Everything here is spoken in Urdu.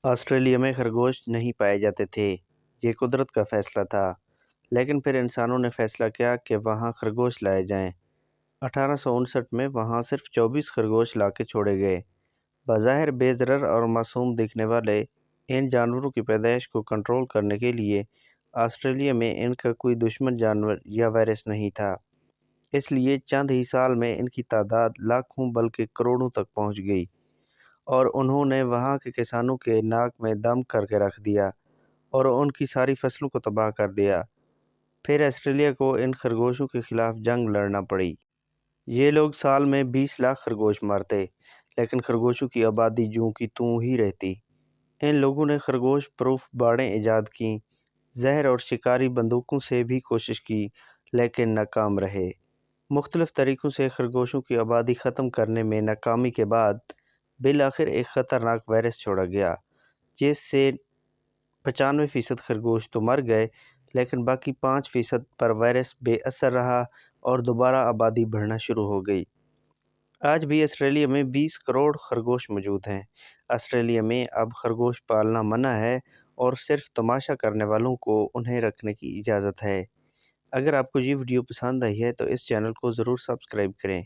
آسٹریلیا میں خرگوش نہیں پائے جاتے تھے۔ یہ قدرت کا فیصلہ تھا، لیکن پھر انسانوں نے فیصلہ کیا کہ وہاں خرگوش لائے جائیں۔ 1859 میں وہاں صرف 24 خرگوش لا کے چھوڑے گئے۔ بظاہر بے ضرر اور معصوم دکھنے والے ان جانوروں کی پیدائش کو کنٹرول کرنے کے لیے آسٹریلیا میں ان کا کوئی دشمن جانور یا وائرس نہیں تھا۔ اس لیے چند ہی سال میں ان کی تعداد لاکھوں بلکہ کروڑوں تک پہنچ گئی، اور انہوں نے وہاں کے کسانوں کے ناک میں دم کر کے رکھ دیا اور ان کی ساری فصلوں کو تباہ کر دیا۔ پھر آسٹریلیا کو ان خرگوشوں کے خلاف جنگ لڑنا پڑی۔ یہ لوگ سال میں 20 لاکھ خرگوش مارتے، لیکن خرگوشوں کی آبادی جوں کی توں ہی رہتی۔ ان لوگوں نے خرگوش پروف باڑیں ایجاد کیں، زہر اور شکاری بندوقوں سے بھی کوشش کی، لیکن ناکام رہے۔ مختلف طریقوں سے خرگوشوں کی آبادی ختم کرنے میں ناکامی کے بعد بالآخر ایک خطرناک وائرس چھوڑا گیا، جس سے 95% خرگوش تو مر گئے، لیکن باقی 5% پر وائرس بے اثر رہا اور دوبارہ آبادی بڑھنا شروع ہو گئی۔ آج بھی آسٹریلیا میں 20 کروڑ خرگوش موجود ہیں۔ آسٹریلیا میں اب خرگوش پالنا منع ہے اور صرف تماشا کرنے والوں کو انہیں رکھنے کی اجازت ہے۔ اگر آپ کو یہ ویڈیو پسند آئی ہے تو اس چینل کو ضرور سبسکرائب کریں۔